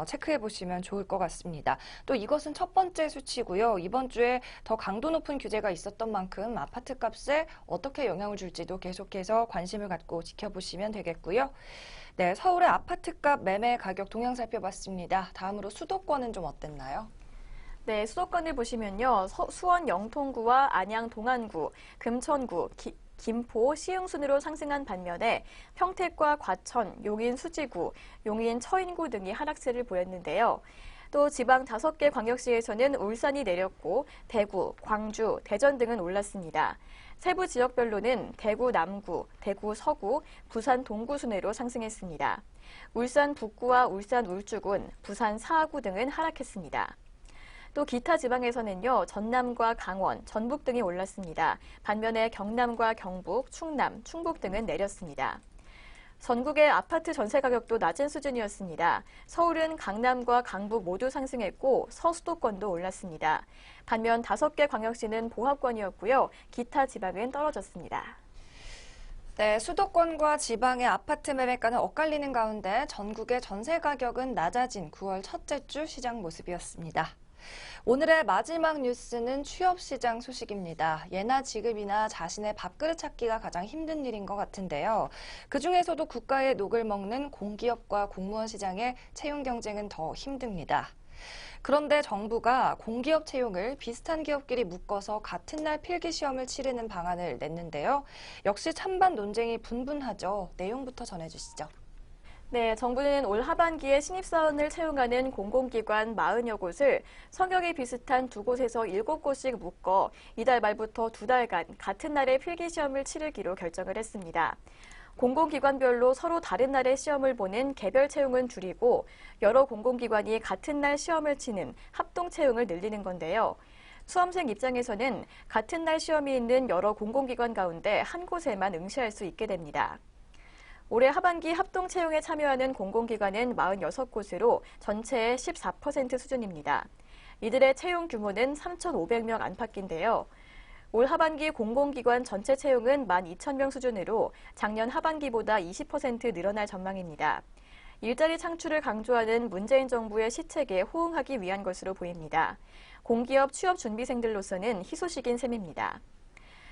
체크해 보시면 좋을 것 같습니다. 또 이것은 첫 번째 수치고요. 이번 주에 더 강도 높은 규제가 있었던 만큼 아파트 값에 어떻게 영향을 줄지도 계속해서 관심을 갖고 지켜보시면 되겠고요. 네, 서울의 아파트값 매매 가격 동향 살펴봤습니다. 다음으로 수도권은 좀 어땠나요? 네, 수도권을 보시면요. 수원 영통구와 안양 동안구, 금천구, 김포, 시흥 순으로 상승한 반면에 평택과 과천, 용인 수지구, 용인 처인구 등이 하락세를 보였는데요. 또 지방 5개 광역시에서는 울산이 내렸고 대구, 광주, 대전 등은 올랐습니다. 세부 지역별로는 대구 남구, 대구 서구, 부산 동구 순으로 상승했습니다. 울산 북구와 울산 울주군, 부산 사하구 등은 하락했습니다. 또 기타 지방에서는요, 전남과 강원, 전북 등이 올랐습니다. 반면에 경남과 경북, 충남, 충북 등은 내렸습니다. 전국의 아파트 전세 가격도 낮은 수준이었습니다. 서울은 강남과 강북 모두 상승했고 서수도권도 올랐습니다. 반면 5개 광역시는 보합권이었고요. 기타 지방은 떨어졌습니다. 네, 수도권과 지방의 아파트 매매가는 엇갈리는 가운데 전국의 전세 가격은 낮아진 9월 첫째 주 시장 모습이었습니다. 오늘의 마지막 뉴스는 취업시장 소식입니다. 예나 지금이나 자신의 밥그릇 찾기가 가장 힘든 일인 것 같은데요. 그중에서도 국가의 녹을 먹는 공기업과 공무원 시장의 채용 경쟁은 더 힘듭니다. 그런데 정부가 공기업 채용을 비슷한 기업끼리 묶어서 같은 날 필기시험을 치르는 방안을 냈는데요. 역시 찬반 논쟁이 분분하죠. 내용부터 전해주시죠. 네, 정부는 올 하반기에 신입사원을 채용하는 공공기관 40여 곳을 성격이 비슷한 2곳에서 7곳씩 묶어 이달 말부터 2달간 같은 날에 필기시험을 치르기로 결정을 했습니다. 공공기관별로 서로 다른 날에 시험을 보는 개별 채용은 줄이고 여러 공공기관이 같은 날 시험을 치는 합동 채용을 늘리는 건데요. 수험생 입장에서는 같은 날 시험이 있는 여러 공공기관 가운데 한 곳에만 응시할 수 있게 됩니다. 올해 하반기 합동 채용에 참여하는 공공기관은 46곳으로 전체의 14% 수준입니다. 이들의 채용 규모는 3,500명 안팎인데요. 올 하반기 공공기관 전체 채용은 12,000명 수준으로 작년 하반기보다 20% 늘어날 전망입니다. 일자리 창출을 강조하는 문재인 정부의 시책에 호응하기 위한 것으로 보입니다. 공기업 취업 준비생들로서는 희소식인 셈입니다.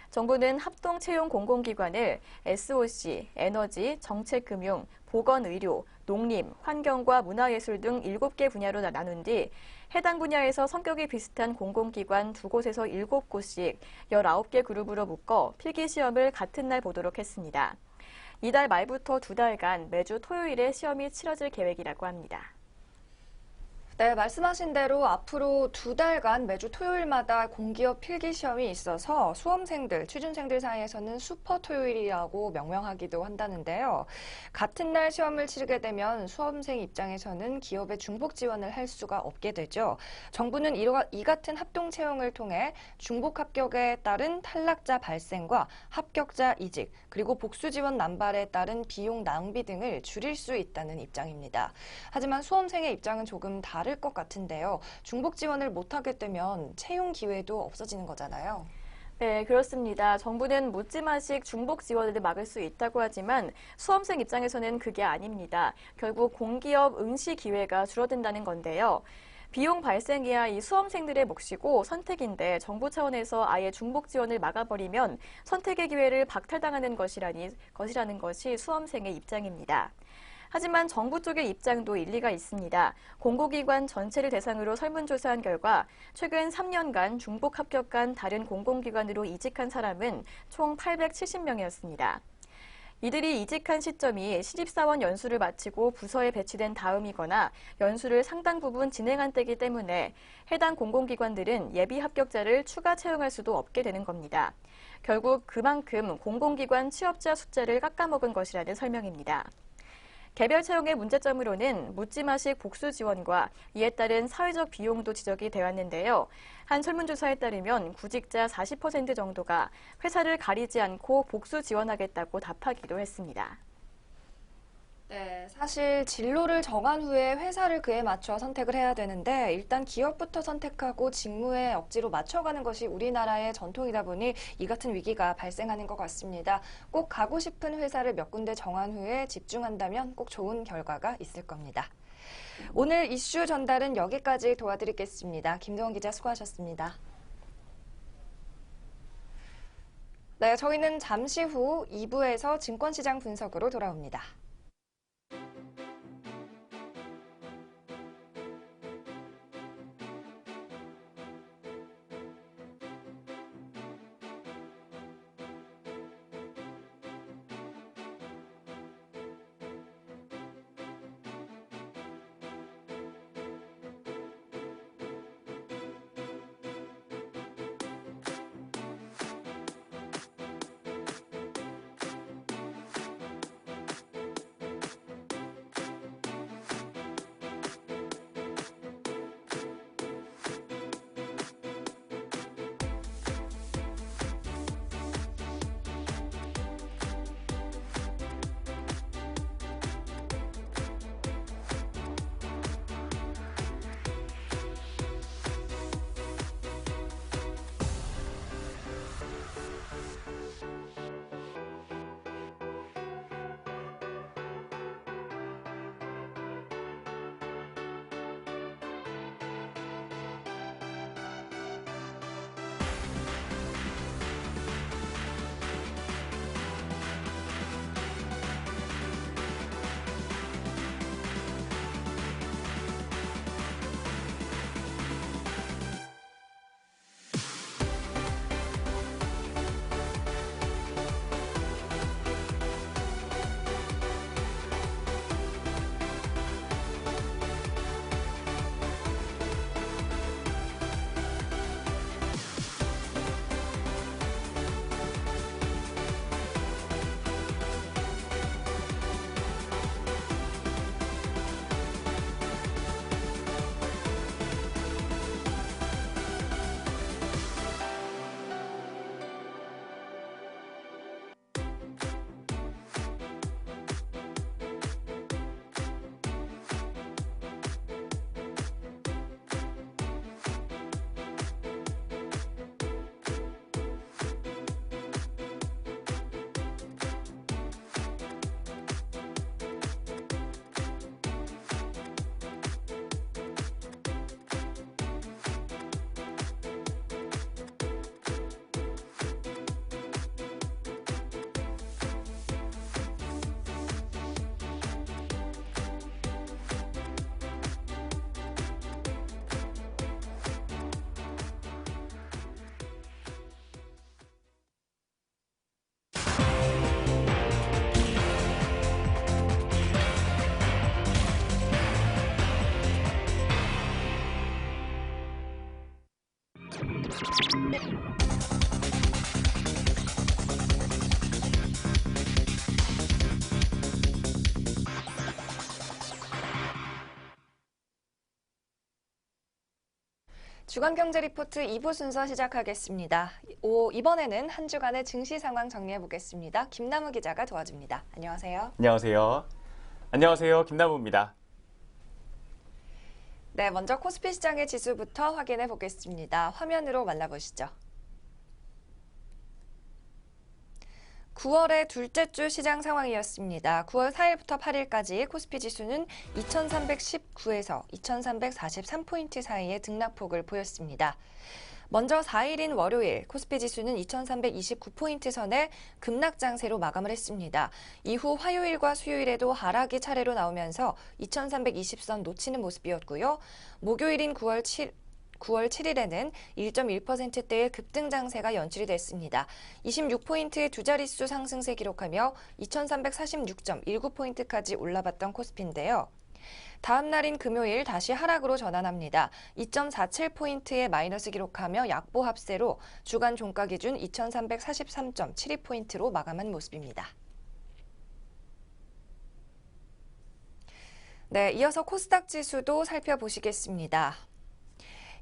정부는 합동 채용 공공기관을 SOC, 에너지, 정책금융, 보건의료, 농림, 환경과 문화예술 등 7개 분야로 나눈 뒤 해당 분야에서 성격이 비슷한 공공기관 2곳에서 7곳씩 19개 그룹으로 묶어 필기시험을 같은 날 보도록 했습니다. 이달 말부터 2달간 매주 토요일에 시험이 치러질 계획이라고 합니다. 네, 말씀하신 대로 앞으로 2달간 매주 토요일마다 공기업 필기시험이 있어서 수험생들, 취준생들 사이에서는 슈퍼 토요일이라고 명명하기도 한다는데요. 같은 날 시험을 치르게 되면 수험생 입장에서는 기업의 중복 지원을 할 수가 없게 되죠. 정부는 이 같은 합동 채용을 통해 중복 합격에 따른 탈락자 발생과 합격자 이직, 그리고 복수 지원 남발에 따른 비용 낭비 등을 줄일 수 있다는 입장입니다. 하지만 수험생의 입장은 조금 다를 것 같은데요. 중복 지원을 못하게 되면 채용 기회도 없어지는 거잖아요. 네, 그렇습니다. 정부는 묻지마식 중복 지원을 막을 수 있다고 하지만 수험생 입장에서는 그게 아닙니다. 결국 공기업 응시 기회가 줄어든다는 건데요. 비용 발생이야 이 수험생들의 몫이고 선택인데 정부 차원에서 아예 중복 지원을 막아버리면 선택의 기회를 박탈당하는 것이라는 것이 수험생의 입장입니다. 하지만 정부 쪽의 입장도 일리가 있습니다. 공공기관 전체를 대상으로 설문조사한 결과 최근 3년간 중복 합격한 다른 공공기관으로 이직한 사람은 총 870명이었습니다. 이들이 이직한 시점이 신입사원 연수를 마치고 부서에 배치된 다음이거나 연수를 상당 부분 진행한 때이기 때문에 해당 공공기관들은 예비 합격자를 추가 채용할 수도 없게 되는 겁니다. 결국 그만큼 공공기관 취업자 숫자를 깎아먹은 것이라는 설명입니다. 개별 채용의 문제점으로는 묻지마식 복수 지원과 이에 따른 사회적 비용도 지적이 되었는데요. 한 설문조사에 따르면 구직자 40% 정도가 회사를 가리지 않고 복수 지원하겠다고 답하기도 했습니다. 네, 사실 진로를 정한 후에 회사를 그에 맞춰 선택을 해야 되는데 일단 기업부터 선택하고 직무에 억지로 맞춰가는 것이 우리나라의 전통이다 보니 이 같은 위기가 발생하는 것 같습니다. 꼭 가고 싶은 회사를 몇 군데 정한 후에 집중한다면 꼭 좋은 결과가 있을 겁니다. 오늘 이슈 전달은 여기까지 도와드리겠습니다. 김도원 기자 수고하셨습니다. 네, 저희는 잠시 후 2부에서 증권시장 분석으로 돌아옵니다. 주간경제 리포트 2부 순서 시작하겠습니다. 이번에는 한 주간의 증시 상황 정리해 보겠습니다. 김남우 기자가 도와줍니다. 안녕하세요. 안녕하세요. 안녕하세요. 김남우입니다. 네, 먼저 코스피 시장의 지수부터 확인해 보겠습니다. 화면으로 만나보시죠. 9월의 둘째 주 시장 상황이었습니다. 9월 4일부터 8일까지 코스피 지수는 2319에서 2343포인트 사이의 등락폭을 보였습니다. 먼저 4일인 월요일 코스피 지수는 2329포인트 선에 급락 장세로 마감을 했습니다. 이후 화요일과 수요일에도 하락이 차례로 나오면서 2320선 놓치는 모습이었고요. 목요일인 9월 7일에는 1.1%대의 급등 장세가 연출이 됐습니다. 26포인트의 두 자릿수 상승세 기록하며 2346.19포인트까지 올라봤던 코스피인데요. 다음 날인 금요일 다시 하락으로 전환합니다. 2.47포인트의 마이너스 기록하며 약보 합세로 주간 종가 기준 2343.72포인트로 마감한 모습입니다. 네, 이어서 코스닥 지수도 살펴보시겠습니다.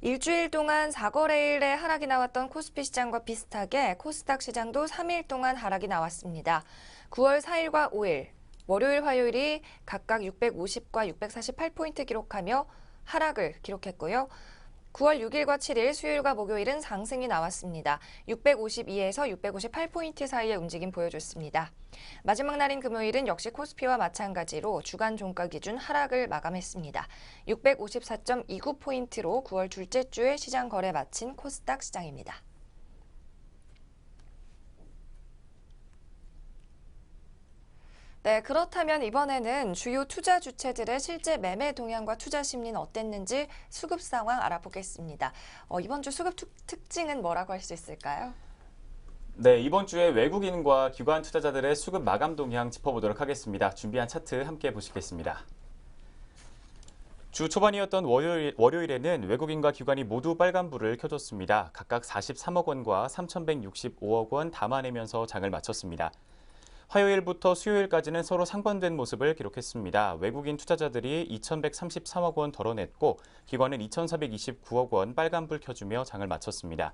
일주일 동안 4거래일에 하락이 나왔던 코스피 시장과 비슷하게 코스닥 시장도 3일 동안 하락이 나왔습니다. 9월 4일과 5일, 월요일, 화요일이 각각 650과 648포인트 기록하며 하락을 기록했고요. 9월 6일과 7일, 수요일과 목요일은 상승이 나왔습니다. 652에서 658포인트 사이의 움직임 보여줬습니다. 마지막 날인 금요일은 역시 코스피와 마찬가지로 주간 종가 기준 하락을 마감했습니다. 654.29포인트로 9월 둘째 주에 시장 거래 마친 코스닥 시장입니다. 네, 그렇다면 이번에는 주요 투자 주체들의 실제 매매 동향과 투자 심리는 어땠는지 수급 상황 알아보겠습니다. 이번 주 수급 특징은 뭐라고 할 수 있을까요? 네, 이번 주에 외국인과 기관 투자자들의 수급 마감 동향 짚어보도록 하겠습니다. 준비한 차트 함께 보시겠습니다. 주 초반이었던 월요일에는 외국인과 기관이 모두 빨간불을 켜줬습니다. 각각 43억 원과 3,165억 원 담아내면서 장을 마쳤습니다. 화요일부터 수요일까지는 서로 상반된 모습을 기록했습니다. 외국인 투자자들이 2,133억 원 덜어냈고 기관은 2,429억 원 빨간불 켜주며 장을 마쳤습니다.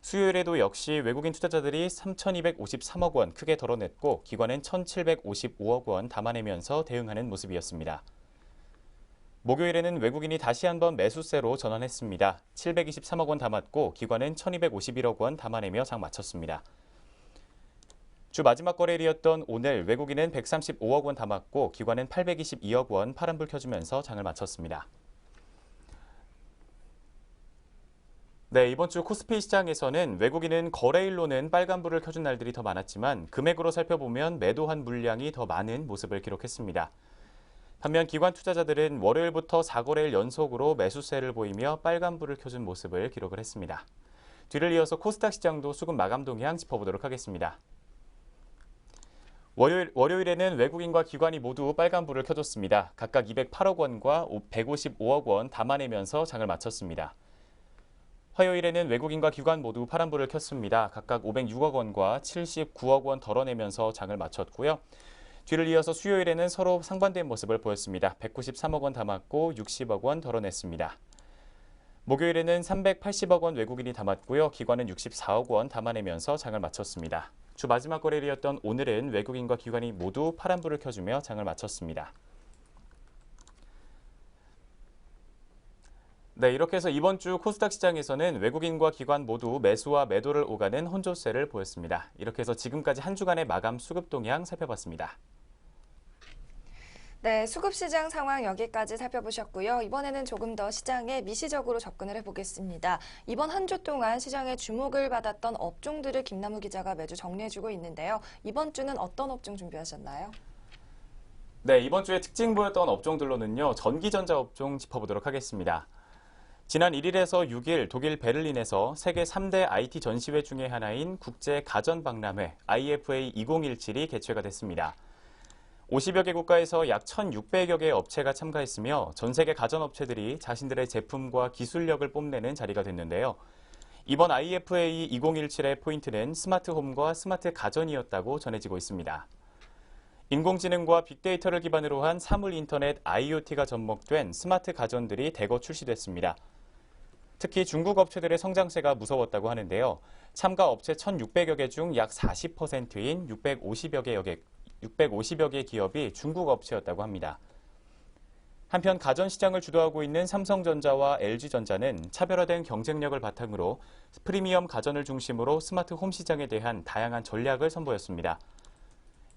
수요일에도 역시 외국인 투자자들이 3,253억 원 크게 덜어냈고 기관은 1,755억 원 담아내면서 대응하는 모습이었습니다. 목요일에는 외국인이 다시 한번 매수세로 전환했습니다. 723억 원 담았고 기관은 1,251억 원 담아내며 장 마쳤습니다. 주 마지막 거래일이었던 오늘 외국인은 135억 원 담았고 기관은 822억 원 파란불 켜주면서 장을 마쳤습니다. 네, 이번 주 코스피 시장에서는 외국인은 거래일로는 빨간불을 켜준 날들이 더 많았지만 금액으로 살펴보면 매도한 물량이 더 많은 모습을 기록했습니다. 반면 기관 투자자들은 월요일부터 4거래일 연속으로 매수세를 보이며 빨간불을 켜준 모습을 기록을 했습니다. 뒤를 이어서 코스닥 시장도 수급 마감 동향 짚어보도록 하겠습니다. 월요일에는 외국인과 기관이 모두 빨간불을 켜줬습니다. 각각 208억 원과 155억 원 담아내면서 장을 마쳤습니다. 화요일에는 외국인과 기관 모두 파란불을 켰습니다. 각각 506억 원과 79억 원 덜어내면서 장을 마쳤고요. 뒤를 이어서 수요일에는 서로 상반된 모습을 보였습니다. 193억 원 담았고 60억 원 덜어냈습니다. 목요일에는 380억 원 외국인이 담았고요. 기관은 64억 원 담아내면서 장을 마쳤습니다. 주 마지막 거래일이었던 오늘은 외국인과 기관이 모두 파란불을 켜주며 장을 마쳤습니다. 네, 이렇게 해서 이번 주 코스닥 시장에서는 외국인과 기관 모두 매수와 매도를 오가는 혼조세를 보였습니다. 이렇게 해서 지금까지 한 주간의 마감 수급 동향 살펴봤습니다. 네, 수급시장 상황 여기까지 살펴보셨고요. 이번에는 조금 더 시장에 미시적으로 접근을 해보겠습니다. 이번 한 주 동안 시장의 주목을 받았던 업종들을 김남우 기자가 매주 정리해주고 있는데요. 이번 주는 어떤 업종 준비하셨나요? 네, 이번 주에 특징 보였던 업종들로는요. 전기전자 업종 짚어보도록 하겠습니다. 지난 1일에서 6일 독일 베를린에서 세계 3대 IT 전시회 중의 하나인 국제가전박람회 IFA 2017이 개최가 됐습니다. 50여 개 국가에서 약 1,600여 개의 업체가 참가했으며 전 세계 가전업체들이 자신들의 제품과 기술력을 뽐내는 자리가 됐는데요. 이번 IFA 2017의 포인트는 스마트홈과 스마트 가전이었다고 전해지고 있습니다. 인공지능과 빅데이터를 기반으로 한 사물 인터넷 IoT가 접목된 스마트 가전들이 대거 출시됐습니다. 특히 중국 업체들의 성장세가 무서웠다고 하는데요. 참가 업체 1,600여 개 중 약 40%인 650여 개 기업이 중국 업체였다고 합니다. 한편 가전시장을 주도하고 있는 삼성전자와 LG전자는 차별화된 경쟁력을 바탕으로 프리미엄 가전을 중심으로 스마트 홈 시장에 대한 다양한 전략을 선보였습니다.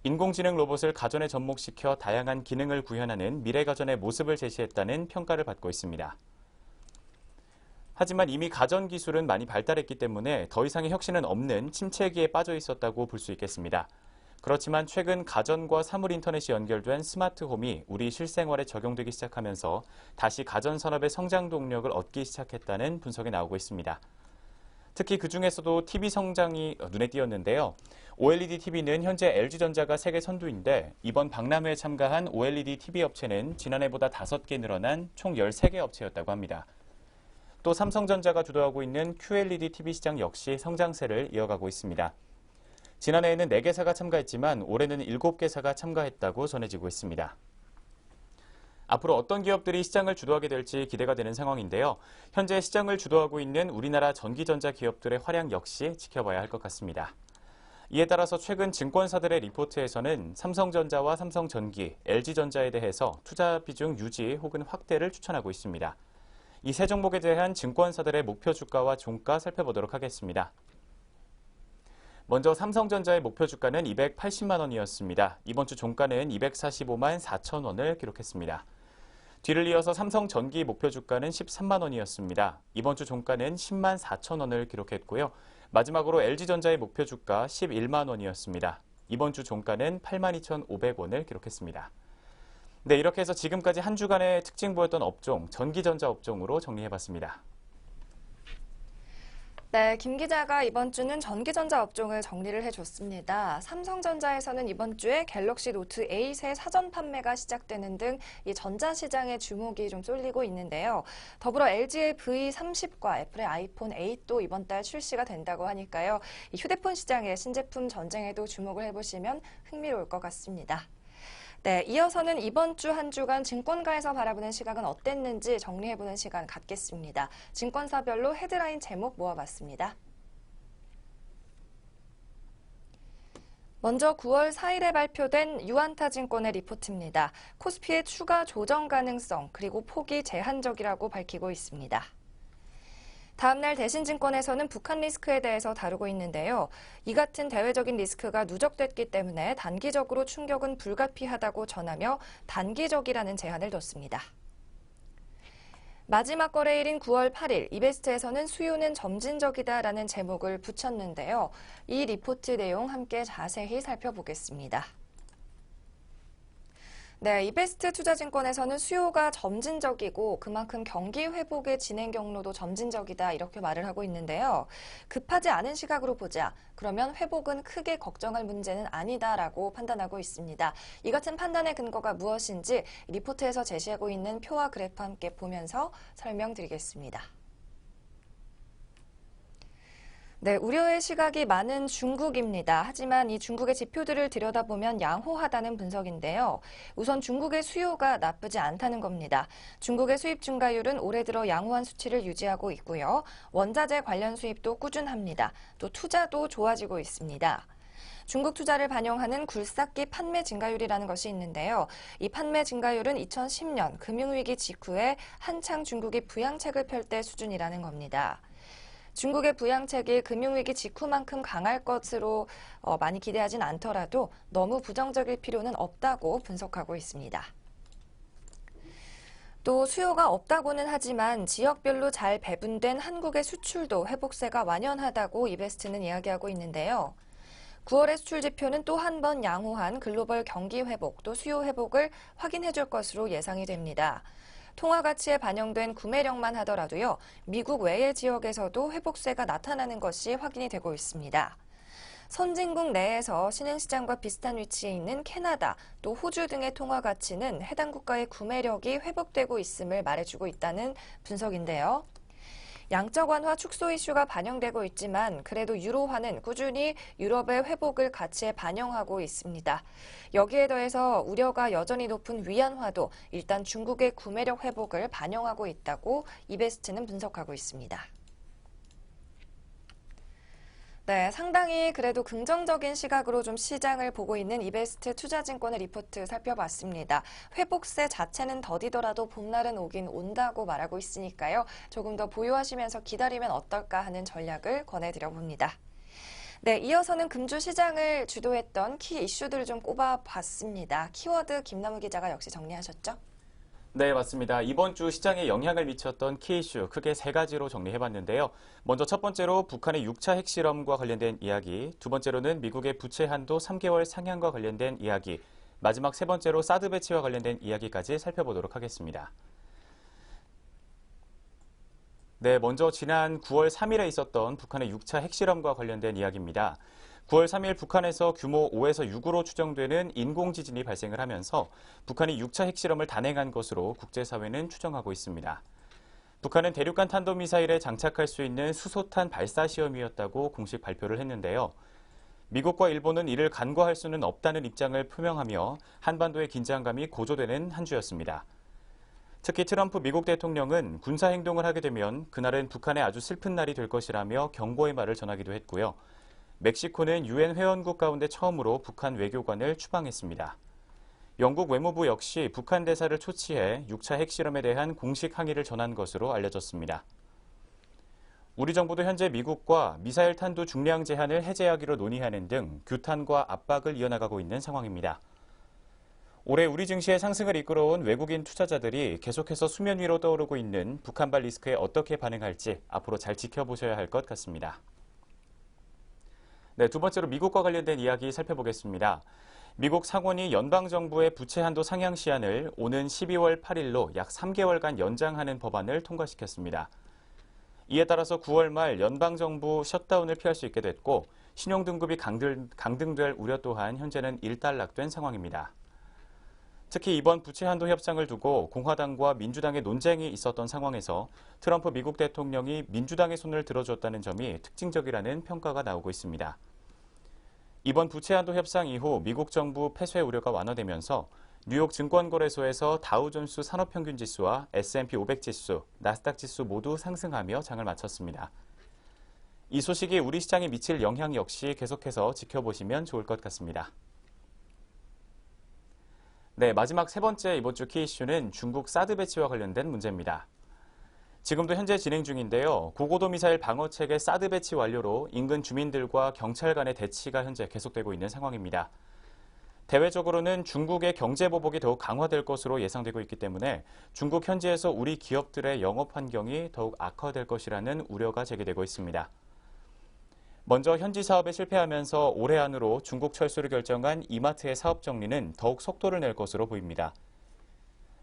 인공지능 로봇을 가전에 접목시켜 다양한 기능을 구현하는 미래 가전의 모습을 제시했다는 평가를 받고 있습니다. 하지만 이미 가전 기술은 많이 발달했기 때문에 더 이상의 혁신은 없는 침체기에 빠져 있었다고 볼 수 있겠습니다. 그렇지만 최근 가전과 사물 인터넷이 연결된 스마트홈이 우리 실생활에 적용되기 시작하면서 다시 가전 산업의 성장 동력을 얻기 시작했다는 분석이 나오고 있습니다. 특히 그중에서도 TV 성장이 눈에 띄었는데요. OLED TV는 현재 LG전자가 세계 선두인데 이번 박람회에 참가한 OLED TV 업체는 지난해보다 5개 늘어난 총 13개 업체였다고 합니다. 또 삼성전자가 주도하고 있는 QLED TV 시장 역시 성장세를 이어가고 있습니다. 지난해에는 4개사가 참가했지만 올해는 7개사가 참가했다고 전해지고 있습니다. 앞으로 어떤 기업들이 시장을 주도하게 될지 기대가 되는 상황인데요. 현재 시장을 주도하고 있는 우리나라 전기전자 기업들의 활약 역시 지켜봐야 할 것 같습니다. 이에 따라서 최근 증권사들의 리포트에서는 삼성전자와 삼성전기, LG전자에 대해서 투자 비중 유지 혹은 확대를 추천하고 있습니다. 이 세 종목에 대한 증권사들의 목표 주가와 종가 살펴보도록 하겠습니다. 먼저 삼성전자의 목표 주가는 280만 원이었습니다. 이번 주 종가는 245만 4천 원을 기록했습니다. 뒤를 이어서 삼성전기 목표 주가는 13만 원이었습니다. 이번 주 종가는 10만 4천 원을 기록했고요. 마지막으로 LG전자의 목표 주가 11만 원이었습니다. 이번 주 종가는 8만 2,500원을 기록했습니다. 네, 이렇게 해서 지금까지 한 주간의 특징 보였던 업종, 전기전자 업종으로 정리해봤습니다. 네, 김 기자가 이번 주는 전기전자 업종을 정리를 해줬습니다. 삼성전자에서는 이번 주에 갤럭시 노트 8의 사전 판매가 시작되는 등 이 전자시장의 주목이 좀 쏠리고 있는데요. 더불어 LG의 V30과 애플의 아이폰 8도 이번 달 출시가 된다고 하니까요. 이 휴대폰 시장의 신제품 전쟁에도 주목을 해보시면 흥미로울 것 같습니다. 네, 이어서는 이번 주 한 주간 증권가에서 바라보는 시각은 어땠는지 정리해보는 시간 갖겠습니다. 증권사별로 헤드라인 제목 모아봤습니다. 먼저 9월 4일에 발표된 유안타증권의 리포트입니다. 코스피의 추가 조정 가능성 그리고 폭이 제한적이라고 밝히고 있습니다. 다음 날 대신증권에서는 북한 리스크에 대해서 다루고 있는데요. 이 같은 대외적인 리스크가 누적됐기 때문에 단기적으로 충격은 불가피하다고 전하며 단기적이라는 제한을 뒀습니다. 마지막 거래일인 9월 8일 이베스트에서는 수요는 점진적이다라는 제목을 붙였는데요. 이 리포트 내용 함께 자세히 살펴보겠습니다. 네, 이베스트 투자증권에서는 수요가 점진적이고 그만큼 경기 회복의 진행 경로도 점진적이다 이렇게 말을 하고 있는데요. 급하지 않은 시각으로 보자. 그러면 회복은 크게 걱정할 문제는 아니다라고 판단하고 있습니다. 이 같은 판단의 근거가 무엇인지 리포트에서 제시하고 있는 표와 그래프 함께 보면서 설명드리겠습니다. 네, 우려의 시각이 많은 중국입니다. 하지만 이 중국의 지표들을 들여다보면 양호하다는 분석인데요. 우선 중국의 수요가 나쁘지 않다는 겁니다. 중국의 수입 증가율은 올해 들어 양호한 수치를 유지하고 있고요. 원자재 관련 수입도 꾸준합니다. 또 투자도 좋아지고 있습니다. 중국 투자를 반영하는 굴삭기 판매 증가율이라는 것이 있는데요. 이 판매 증가율은 2010년 금융위기 직후에 한창 중국이 부양책을 펼 때 수준이라는 겁니다. 중국의 부양책이 금융위기 직후만큼 강할 것으로 많이 기대하진 않더라도 너무 부정적일 필요는 없다고 분석하고 있습니다. 또 수요가 없다고는 하지만 지역별로 잘 배분된 한국의 수출도 회복세가 완연하다고 이베스트는 이야기하고 있는데요. 9월의 수출 지표는 또 한 번 양호한 글로벌 경기 회복 또 수요 회복을 확인해 줄 것으로 예상이 됩니다. 통화 가치에 반영된 구매력만 하더라도요. 미국 외의 지역에서도 회복세가 나타나는 것이 확인이 되고 있습니다. 선진국 내에서 신흥시장과 비슷한 위치에 있는 캐나다, 또 호주 등의 통화 가치는 해당 국가의 구매력이 회복되고 있음을 말해주고 있다는 분석인데요. 양적 완화 축소 이슈가 반영되고 있지만 그래도 유로화는 꾸준히 유럽의 회복을 가치에 반영하고 있습니다. 여기에 더해서 우려가 여전히 높은 위안화도 일단 중국의 구매력 회복을 반영하고 있다고 이베스트는 분석하고 있습니다. 네, 상당히 그래도 긍정적인 시각으로 좀 시장을 보고 있는 이베스트 투자증권의 리포트 살펴봤습니다. 회복세 자체는 더디더라도 봄날은 오긴 온다고 말하고 있으니까요. 조금 더 보유하시면서 기다리면 어떨까 하는 전략을 권해드려 봅니다. 네, 이어서는 금주 시장을 주도했던 키 이슈들을 좀 꼽아봤습니다. 키워드 김남우 기자가 역시 정리하셨죠? 네, 맞습니다. 이번 주 시장에 영향을 미쳤던 키 이슈 크게 세 가지로 정리해봤는데요. 먼저 첫 번째로 북한의 6차 핵실험과 관련된 이야기, 두 번째로는 미국의 부채 한도 3개월 상향과 관련된 이야기, 마지막 세 번째로 사드 배치와 관련된 이야기까지 살펴보도록 하겠습니다. 네, 먼저 지난 9월 3일에 있었던 북한의 6차 핵실험과 관련된 이야기입니다. 9월 3일 북한에서 규모 5에서 6으로 추정되는 인공지진이 발생을 하면서 북한이 6차 핵실험을 단행한 것으로 국제사회는 추정하고 있습니다. 북한은 대륙간 탄도미사일에 장착할 수 있는 수소탄 발사 시험이었다고 공식 발표를 했는데요. 미국과 일본은 이를 간과할 수는 없다는 입장을 표명하며 한반도의 긴장감이 고조되는 한 주였습니다. 특히 트럼프 미국 대통령은 군사행동을 하게 되면 그날은 북한의 아주 슬픈 날이 될 것이라며 경고의 말을 전하기도 했고요. 멕시코는 유엔 회원국 가운데 처음으로 북한 외교관을 추방했습니다. 영국 외무부 역시 북한 대사를 초치해 6차 핵실험에 대한 공식 항의를 전한 것으로 알려졌습니다. 우리 정부도 현재 미국과 미사일 탄두 중량 제한을 해제하기로 논의하는 등 규탄과 압박을 이어나가고 있는 상황입니다. 올해 우리 증시의 상승을 이끌어온 외국인 투자자들이 계속해서 수면 위로 떠오르고 있는 북한발 리스크에 어떻게 반응할지 앞으로 잘 지켜보셔야 할 것 같습니다. 네, 두 번째로 미국과 관련된 이야기 살펴보겠습니다. 미국 상원이 연방정부의 부채 한도 상향 시한을 오는 12월 8일로 약 3개월간 연장하는 법안을 통과시켰습니다. 이에 따라서 9월 말 연방정부 셧다운을 피할 수 있게 됐고 신용등급이 강등될 우려 또한 현재는 일단락된 상황입니다. 특히 이번 부채 한도 협상을 두고 공화당과 민주당의 논쟁이 있었던 상황에서 트럼프 미국 대통령이 민주당의 손을 들어줬다는 점이 특징적이라는 평가가 나오고 있습니다. 이번 부채 한도 협상 이후 미국 정부 폐쇄 우려가 완화되면서 뉴욕 증권거래소에서 다우존스 산업평균지수와 S&P 500지수, 나스닥 지수 모두 상승하며 장을 마쳤습니다. 이 소식이 우리 시장에 미칠 영향 역시 계속해서 지켜보시면 좋을 것 같습니다. 네, 마지막 세 번째 이번 주 키 이슈는 중국 사드 배치와 관련된 문제입니다. 지금도 현재 진행 중인데요. 고고도 미사일 방어체계 사드 배치 완료로 인근 주민들과 경찰 간의 대치가 현재 계속되고 있는 상황입니다. 대외적으로는 중국의 경제 보복이 더욱 강화될 것으로 예상되고 있기 때문에 중국 현지에서 우리 기업들의 영업 환경이 더욱 악화될 것이라는 우려가 제기되고 있습니다. 먼저 현지 사업에 실패하면서 올해 안으로 중국 철수를 결정한 이마트의 사업 정리는 더욱 속도를 낼 것으로 보입니다.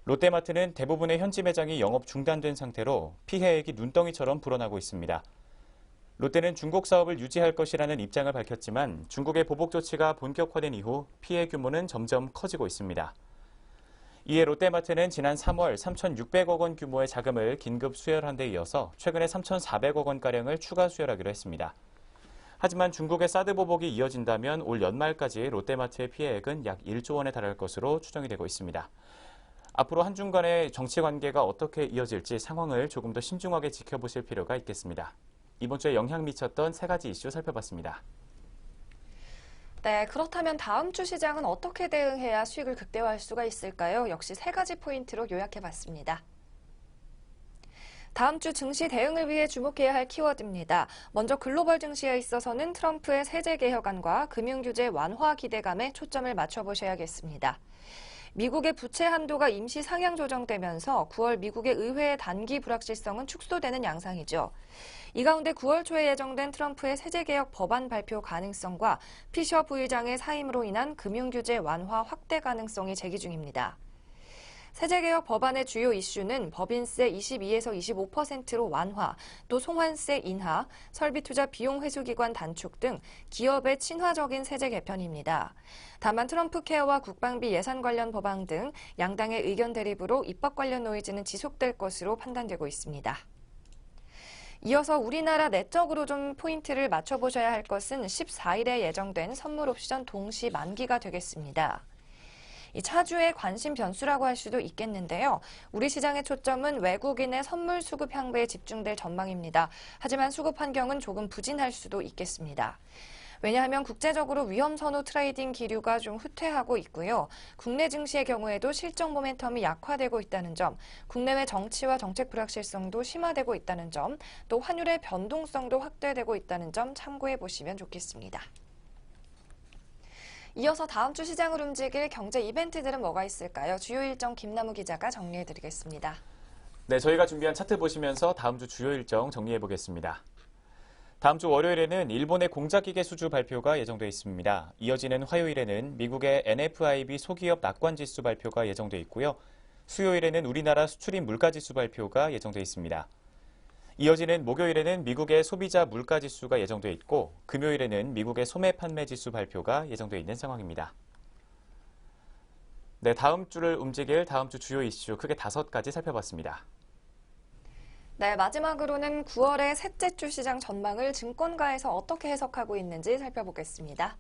롯데마트는 대부분의 현지 매장이 영업 중단된 상태로 피해액이 눈덩이처럼 불어나고 있습니다. 롯데는 중국 사업을 유지할 것이라는 입장을 밝혔지만 중국의 보복 조치가 본격화된 이후 피해 규모는 점점 커지고 있습니다. 이에 롯데마트는 지난 3월 3,600억 원 규모의 자금을 긴급 수혈한 데 이어서 최근에 3,400억 원가량을 추가 수혈하기로 했습니다. 하지만 중국의 사드 보복이 이어진다면 올 연말까지 롯데마트의 피해액은 약 1조 원에 달할 것으로 추정이 되고 있습니다. 앞으로 한중 간의 정치 관계가 어떻게 이어질지 상황을 조금 더 신중하게 지켜보실 필요가 있겠습니다. 이번 주에 영향 미쳤던 세 가지 이슈 살펴봤습니다. 네, 그렇다면 다음 주 시장은 어떻게 대응해야 수익을 극대화할 수가 있을까요? 역시 세 가지 포인트로 요약해봤습니다. 다음 주 증시 대응을 위해 주목해야 할 키워드입니다. 먼저 글로벌 증시에 있어서는 트럼프의 세제 개혁안과 금융규제 완화 기대감에 초점을 맞춰보셔야겠습니다. 미국의 부채 한도가 임시 상향 조정되면서 9월 미국의 의회의 단기 불확실성은 축소되는 양상이죠. 이 가운데 9월 초에 예정된 트럼프의 세제개혁 법안 발표 가능성과 피셔 부의장의 사임으로 인한 금융규제 완화 확대 가능성이 제기 중입니다. 세제개혁 법안의 주요 이슈는 법인세 22에서 25%로 완화, 또 송환세 인하, 설비투자 비용 회수기관 단축 등 기업의 친화적인 세제 개편입니다. 다만 트럼프 케어와 국방비 예산 관련 법안 등 양당의 의견 대립으로 입법 관련 노이즈는 지속될 것으로 판단되고 있습니다. 이어서 우리나라 내적으로 좀 포인트를 맞춰보셔야 할 것은 14일에 예정된 선물 옵션 동시 만기가 되겠습니다. 이 차주의 관심 변수라고 할 수도 있겠는데요. 우리 시장의 초점은 외국인의 선물 수급 향배에 집중될 전망입니다. 하지만 수급 환경은 조금 부진할 수도 있겠습니다. 왜냐하면 국제적으로 위험 선호 트레이딩 기류가 좀 후퇴하고 있고요. 국내 증시의 경우에도 실적 모멘텀이 약화되고 있다는 점, 국내외 정치와 정책 불확실성도 심화되고 있다는 점, 또 환율의 변동성도 확대되고 있다는 점 참고해 보시면 좋겠습니다. 이어서 다음 주 시장을 움직일 경제 이벤트들은 뭐가 있을까요? 주요 일정 김남우 기자가 정리해 드리겠습니다. 네, 저희가 준비한 차트 보시면서 다음 주 주요 일정 정리해 보겠습니다. 다음 주 월요일에는 일본의 공자기계 수주 발표가 예정돼 있습니다. 이어지는 화요일에는 미국의 NFIB 소기업 낙관지수 발표가 예정돼 있고요. 수요일에는 우리나라 수출입 물가지수 발표가 예정돼 있습니다. 이어지는 목요일에는 미국의 소비자 물가지수가 예정돼 있고 금요일에는 미국의 소매 판매지수 발표가 예정돼 있는 상황입니다. 네, 다음 주를 움직일 다음 주 주요 이슈 크게 5가지 살펴봤습니다. 네, 마지막으로는 9월의 셋째 주 시장 전망을 증권가에서 어떻게 해석하고 있는지 살펴보겠습니다.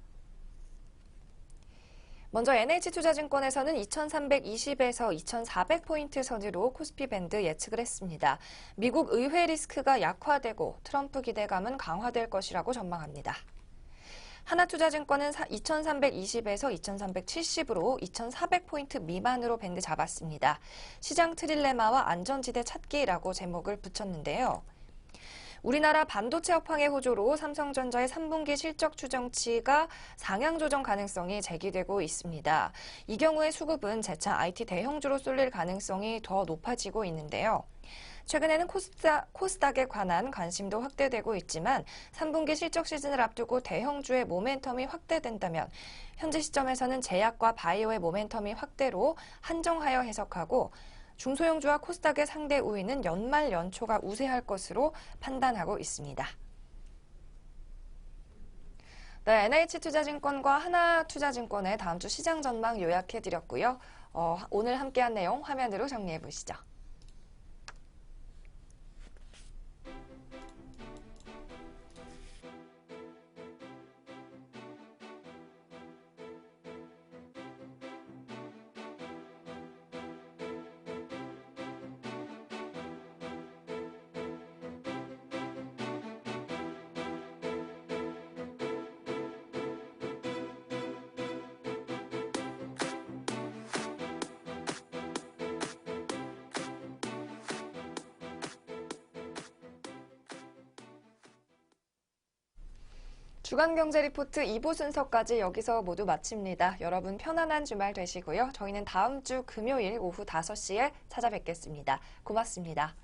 먼저 NH투자증권에서는 2320에서 2400포인트 선으로 코스피 밴드 예측을 했습니다. 미국 의회 리스크가 약화되고 트럼프 기대감은 강화될 것이라고 전망합니다. 하나투자증권은 2320에서 2370으로 2400포인트 미만으로 밴드 잡았습니다. 시장 트릴레마와 안전지대 찾기라고 제목을 붙였는데요. 우리나라 반도체 업황의 호조로 삼성전자의 3분기 실적 추정치가 상향 조정 가능성이 제기되고 있습니다. 이 경우에 수급은 재차 IT 대형주로 쏠릴 가능성이 더 높아지고 있는데요. 최근에는 코스닥에 관한 관심도 확대되고 있지만 3분기 실적 시즌을 앞두고 대형주의 모멘텀이 확대된다면 현재 시점에서는 제약과 바이오의 모멘텀이 확대로 한정하여 해석하고 중소형주와 코스닥의 상대 우위는 연말 연초가 우세할 것으로 판단하고 있습니다. 네, NH투자증권과 하나투자증권의 다음 주 시장 전망 요약해드렸고요. 오늘 함께한 내용 화면으로 정리해 보시죠. 주간경제 리포트 2부 순서까지 여기서 모두 마칩니다. 여러분 편안한 주말 되시고요. 저희는 다음 주 금요일 오후 5시에 찾아뵙겠습니다. 고맙습니다.